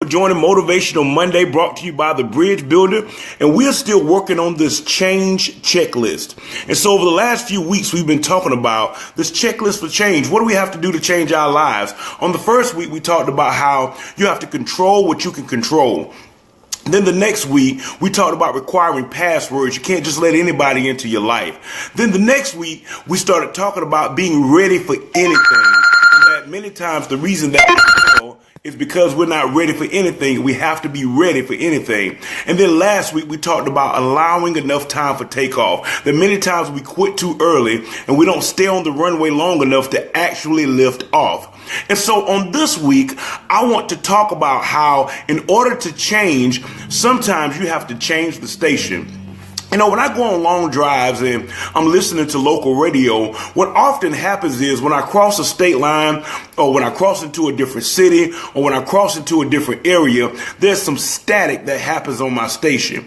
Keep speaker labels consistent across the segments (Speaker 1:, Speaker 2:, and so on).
Speaker 1: joining Motivational Monday, brought to you by The Bridge Builder. And we're still working on this change checklist. And so over the last few weeks, we've been talking about this checklist for change. What do we have to do to change our lives? On the first week, we talked about how you have to control what you can control. Then the next week, we talked about requiring passwords. You can't just let anybody into your life. Then the next week, we started talking about being ready for anything. And that many times the reason that we fail is because we're not ready for anything. We have to be ready for anything. And then last week, we talked about allowing enough time for takeoff. That many times we quit too early and we don't stay on the runway long enough to actually lift off. And so on this week, I want to talk about how in order to change, sometimes you have to change the station. You know, when I go on long drives and I'm listening to local radio, what often happens is when I cross a state line or when I cross into a different city or when I cross into a different area, there's some static that happens on my station.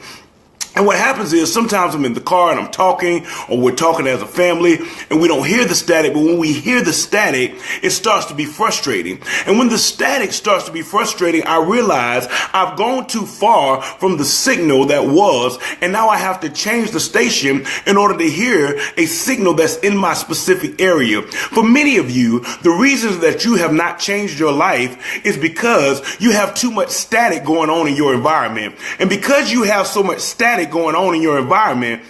Speaker 1: And what happens is sometimes I'm in the car and I'm talking, or we're talking as a family, and we don't hear the static. But when we hear the static, it starts to be frustrating. And when the static starts to be frustrating, I realize I've gone too far from the signal that was, and now I have to change the station in order to hear a signal that's in my specific area. For many of you, the reasons that you have not changed your life is because you have too much static going on in your environment. And because you have so much static going on in your environment,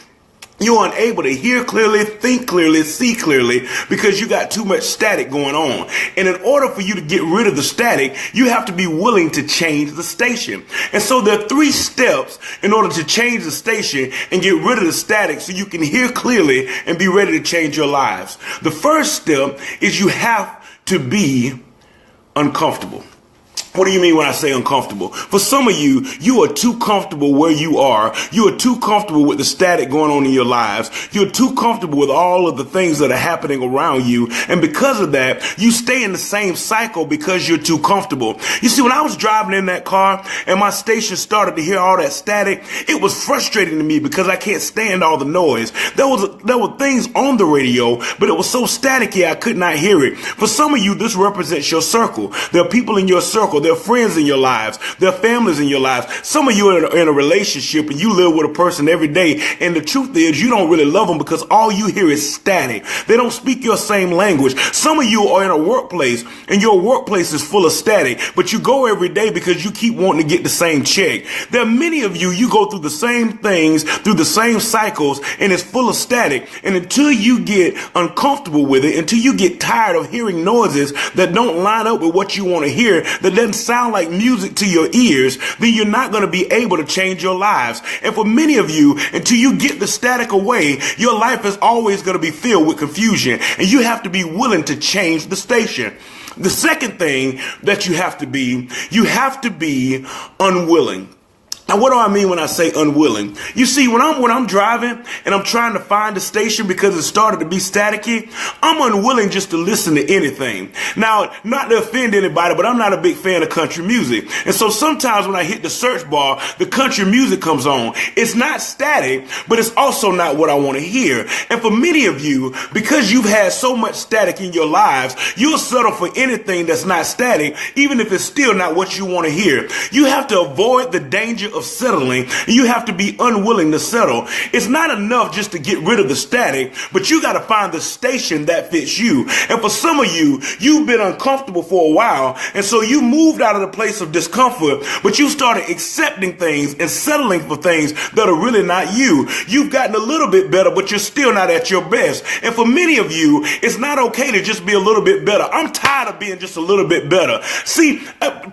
Speaker 1: you're unable to hear clearly, think clearly, see clearly because you got too much static going on. And in order for you to get rid of the static, you have to be willing to change the station. And so there are 3 steps in order to change the station and get rid of the static so you can hear clearly and be ready to change your lives. The first step is you have to be uncomfortable. What do you mean when I say uncomfortable? For some of you, you are too comfortable where you are. You are too comfortable with the static going on in your lives. You're too comfortable with all of the things that are happening around you. And because of that, you stay in the same cycle because you're too comfortable. You see, when I was driving in that car and my station started to hear all that static, it was frustrating to me because I can't stand all the noise. There were things on the radio, but it was so staticky I could not hear it. For some of you, this represents your circle. There are people in your circle. There are friends in your lives. There are families in your lives. Some of you are in a relationship and you live with a person every day. And the truth is you don't really love them because all you hear is static. They don't speak your same language. Some of you are in a workplace and your workplace is full of static, but you go every day because you keep wanting to get the same check. There are many of you go through the same things, through the same cycles, and it's full of static. And until you get uncomfortable with it, until you get tired of hearing noises that don't line up with what you want to hear, that doesn't sound like music to your ears, then you're not going to be able to change your lives. And for many of you, until you get the static away, your life is always going to be filled with confusion. And you have to be willing to change the station. The second thing that you have to be unwilling. Now, what do I mean when I say unwilling? You see, when I'm driving and I'm trying to find a station because it started to be staticky, I'm unwilling just to listen to anything. Now, not to offend anybody, but I'm not a big fan of country music. And so sometimes when I hit the search bar, the country music comes on. It's not static, but it's also not what I want to hear. And for many of you, because you've had so much static in your lives, you'll settle for anything that's not static, even if it's still not what you want to hear. You have to avoid the danger of settling, and you have to be unwilling to settle. It's not enough just to get rid of the static, but you got to find the station that fits you. And for some of you, you've been uncomfortable for a while, and so you moved out of the place of discomfort, but you started accepting things and settling for things that are really not you. You've gotten a little bit better, but you're still not at your best. And for many of you, it's not okay to just be a little bit better. I'm tired of being just a little bit better. See,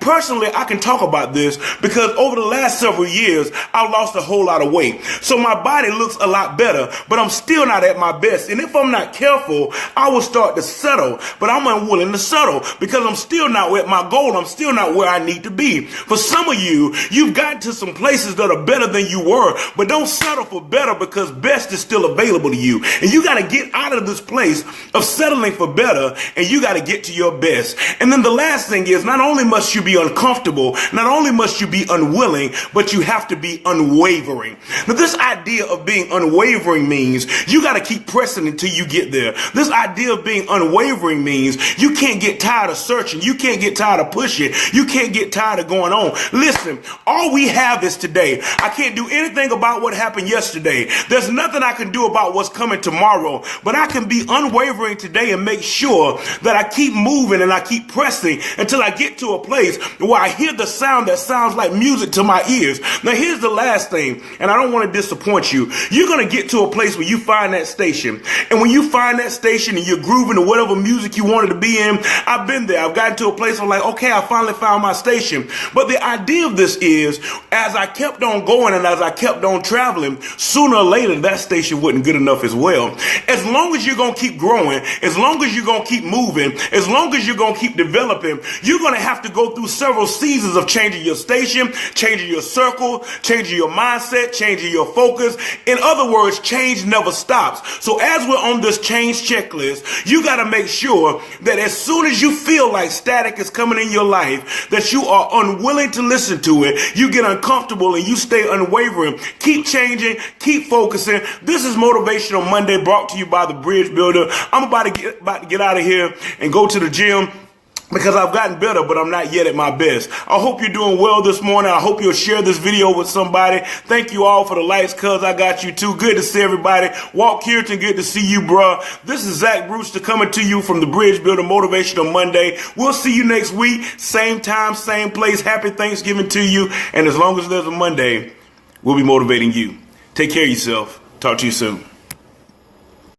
Speaker 1: personally, I can talk about this because over the last several years, I lost a whole lot of weight. So my body looks a lot better, but I'm still not at my best. And if I'm not careful, I will start to settle, but I'm unwilling to settle because I'm still not at my goal. I'm still not where I need to be. For some of you, you've gotten to some places that are better than you were, but don't settle for better because best is still available to you. And you got to get out of this place of settling for better, and you got to get to your best. And then the last thing is, not only must you be uncomfortable, not only must you be unwilling, but but you have to be unwavering. Now, this idea of being unwavering means you got to keep pressing until you get there. This idea of being unwavering means you can't get tired of searching. You can't get tired of pushing. You can't get tired of going on. Listen, all we have is today. I can't do anything about what happened yesterday. There's nothing I can do about what's coming tomorrow, but I can be unwavering today and make sure that I keep moving and I keep pressing until I get to a place where I hear the sound that sounds like music to my ears. Now, here's the last thing, and I don't want to disappoint you. You're going to get to a place where you find that station. And when you find that station and you're grooving to whatever music you wanted to be in, I've been there. I've gotten to a place where I'm like, okay, I finally found my station. But the idea of this is, as I kept on going and as I kept on traveling, sooner or later, that station wasn't good enough as well. As long as you're going to keep growing, as long as you're going to keep moving, as long as you're going to keep developing, you're going to have to go through several seasons of changing your station, changing your circle, changing your mindset, changing your focus. In other words, change never stops. So as we're on this change checklist, you got to make sure that as soon as you feel like static is coming in your life, that you are unwilling to listen to it, you get uncomfortable and you stay unwavering. Keep changing, keep focusing. This is Motivational Monday, brought to you by The Bridge Builder. I'm about to get out of here and go to the gym, because I've gotten better, but I'm not yet at my best. I hope you're doing well this morning. I hope you'll share this video with somebody. Thank you all for the likes, cuz I got you too. Good to see everybody. Walt Kirton, good to see you, bruh. This is Zach Brewster coming to you from The Bridge Builder Motivational Monday. We'll see you next week. Same time, same place. Happy Thanksgiving to you. And as long as there's a Monday, we'll be motivating you. Take care of yourself. Talk to you soon.